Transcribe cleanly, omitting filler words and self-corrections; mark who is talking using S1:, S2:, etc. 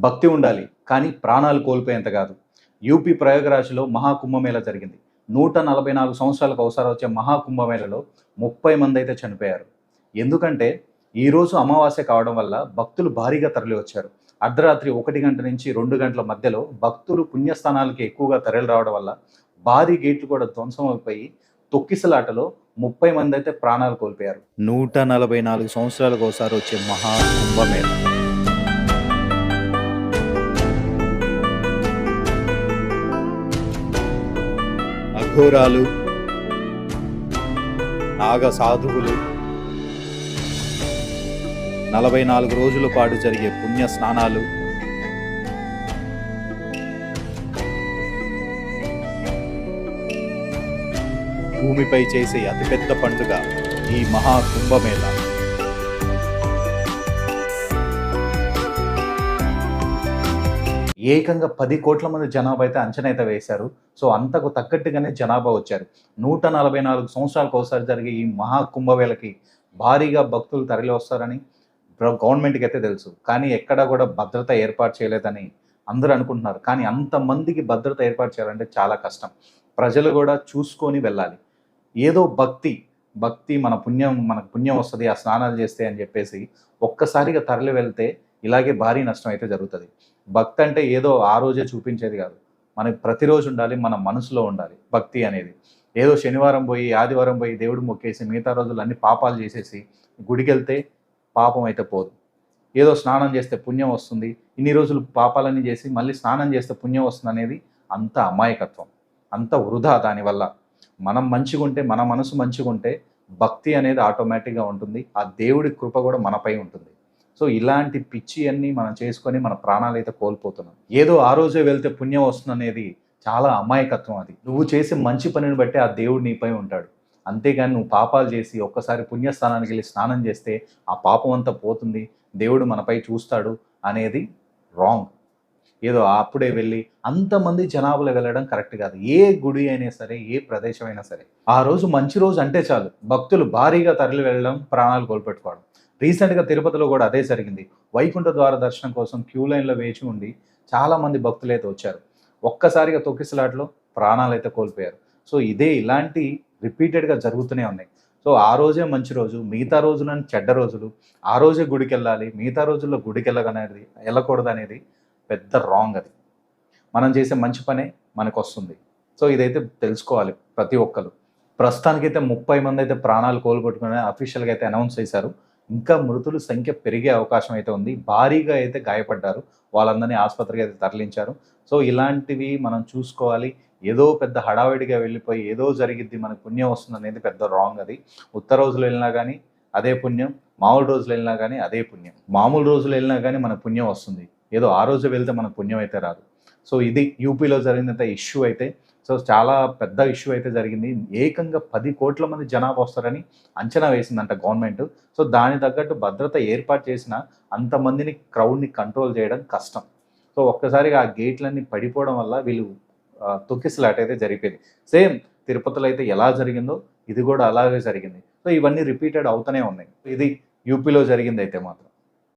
S1: భక్తి ఉండాలి. కానీ ప్రాణాలు కోల్పోయేంత కాదు. యూపీ ప్రయాగరాజ్‌లో మహాకుంభమేళా జరిగింది. 144 సంవత్సరాలకు ఒకసారి వచ్చే మహాకుంభమేళాలో 30 మందైతే చనిపోయారు. ఎందుకంటే ఈరోజు అమావాస్య కావడం వల్ల భక్తులు భారీగా తరలివచ్చారు. అర్ధరాత్రి 1 గంట నుంచి 2 గంటల మధ్యలో భక్తులు పుణ్యస్థానాలకి ఎక్కువగా తరలి రావడం వల్ల భారీ గేట్లు కూడా ధ్వంసం అయిపోయి తొక్కిసలాటలో 30 మందైతే ప్రాణాలు కోల్పోయారు. 144 సంవత్సరాలకు ఒకసారి వచ్చే మహాకుంభమేళా. అఘోరాలు, నాగ సాధువులు 44 రోజుల పాటు జరిగే పుణ్య స్నానాలు, భూమిపై చేసే అతిపెద్ద పండుగ ఈ మహాకుంభమేళా. ఏకంగా 10 కోట్ల మంది జనాభా అయితే అంచనా అయితే వేశారు. సో అంతకు తగ్గట్టుగానే జనాభా వచ్చారు. 144 సంవత్సరాలకు ఒకసారి జరిగే ఈ మహాకుంభమేళకి భారీగా భక్తులు తరలి వస్తారని గవర్నమెంట్‌కి అయితే తెలుసు. కానీ ఎక్కడ కూడా భద్రత ఏర్పాటు చేయలేదని అందరూ అనుకుంటున్నారు. కానీ అంతమందికి భద్రత ఏర్పాటు చేయాలంటే చాలా కష్టం. ప్రజలు కూడా చూసుకొని వెళ్ళాలి. ఏదో భక్తి మనకు పుణ్యం వస్తది ఆ స్నానాలు చేస్తే అని చెప్పేసి ఒక్కసారిగా తరలి వెళ్తే ఇలాగే భారీ నష్టం అయితే జరుగుతది. భక్తి అంటే ఏదో ఆ రోజే చూపించేది కాదు. మనకి ప్రతిరోజు ఉండాలి. మన మనసులో ఉండాలి భక్తి అనేది. ఏదో శనివారం పోయి, ఆదివారం పోయి దేవుడు మొక్కేసి మిగతా రోజులు అన్ని పాపాలు చేసేసి గుడికెళ్తే పాపం అయితే పోదు. ఏదో స్నానం చేస్తే పుణ్యం వస్తుంది. ఇన్ని రోజులు పాపాలన్నీ చేసి మళ్ళీ స్నానం చేస్తే పుణ్యం వస్తుంది అనేది అంత అమాయకత్వం. అంత వృధా దానివల్ల. మనం మంచిగుంటే, మన మనసు మంచిగుంటే భక్తి అనేది ఆటోమేటిక్‌గా ఉంటుంది. ఆ దేవుడి కృప కూడా మనపై ఉంటుంది. సో ఇలాంటి పిచ్చి అన్నీ మనం చేసుకొని మన ప్రాణాలైతే కోల్పోతున్నాం. ఏదో ఆ రోజే వెళ్తే పుణ్యం వస్తుందనేది చాలా అమాయకత్వం అది. నువ్వు చేసే మంచి పనిని బట్టి ఆ దేవుడు నీపై ఉంటాడు. అంతేగాని నువ్వు పాపాలు చేసి ఒక్కసారి పుణ్యస్థానానికి వెళ్ళి స్నానం చేస్తే ఆ పాపం అంతా పోతుంది, దేవుడు మనపై చూస్తాడు అనేది రాంగ్. ఏదో అప్పుడే వెళ్ళి అంతమంది జనాభాలో వెళ్ళడం కరెక్ట్ కాదు. ఏ గుడి అయినా సరే, ఏ ప్రదేశం అయినా సరే ఆ రోజు మంచి రోజు అంటే చాలు భక్తులు భారీగా తరలి వెళ్ళడం, ప్రాణాలు కోల్పెట్టుకోవడం. రీసెంట్‌గా తిరుపతిలో కూడా అదే జరిగింది. వైకుంఠ ద్వార దర్శనం కోసం క్యూ లైన్‌లో వేచి ఉండి చాలామంది భక్తులైతే వచ్చారు. ఒక్కసారిగా తొక్కిసలాటలో ప్రాణాలైతే కోల్పోయారు. సో ఇలాంటి రిపీటెడ్‌గా జరుగుతూనే ఉన్నాయి. సో ఆ రోజే మంచి రోజు, మిగతా రోజులని చెడ్డ రోజులు. ఆ రోజే గుడికెళ్ళాలి, మిగతా రోజుల్లో వెళ్ళకూడదనేది పెద్ద రాంగ్ అది. మనం చేసే మంచి పనే మనకొస్తుంది. సో ఇదైతే తెలుసుకోవాలి ప్రతి ఒక్కరు. ప్రస్తుతానికైతే 30 మంది అయితే ప్రాణాలు కోల్పోట్టుకుని అఫీషియల్‌గా అయితే అనౌన్స్ చేశారు. ఇంకా మృతుల సంఖ్య పెరిగే అవకాశం అయితే ఉంది. భారీగా అయితే గాయపడ్డారు. వాళ్ళందరినీ ఆసుపత్రికి అయితే తరలించారు. సో ఇలాంటివి మనం చూసుకోవాలి. ఏదో పెద్ద హడావిడిగా వెళ్ళిపోయి ఏదో జరిగిద్ది మనకు పుణ్యం వస్తుందనేది పెద్ద రాంగ్ అది. ఉత్త రోజులు వెళ్ళినా కానీ అదే పుణ్యం, మామూలు రోజులు వెళ్ళినా కానీ అదే పుణ్యం. మామూలు రోజులు వెళ్ళినా కానీ మనకు పుణ్యం వస్తుంది. ఏదో ఆ రోజు వెళ్తే మనకు పుణ్యం అయితే రాదు. సో ఇది యూపీలో జరిగినంత ఇష్యూ అయితే. సో చాలా పెద్ద ఇష్యూ అయితే జరిగింది. ఏకంగా 10 కోట్ల మంది జనాభా వస్తారని అంచనా వేసిందంట గవర్నమెంట్. సో దానికి తగ్గట్టు భద్రత ఏర్పాటు చేసిన అంతమందిని క్రౌడ్‌ని కంట్రోల్ చేయడం కష్టం. సో ఒక్కసారిగా ఆ గేట్లన్నీ పడిపోవడం వల్ల వీళ్ళు తొక్కిసలాట అయితే జరిగిపోయింది. సేమ్ తిరుపతిలో అయితే ఎలా జరిగిందో ఇది కూడా అలాగే జరిగింది. సో ఇవన్నీ రిపీటెడ్ అవుతూనే ఉన్నాయి. ఇది యూపీలో జరిగిందైతే మాత్రం.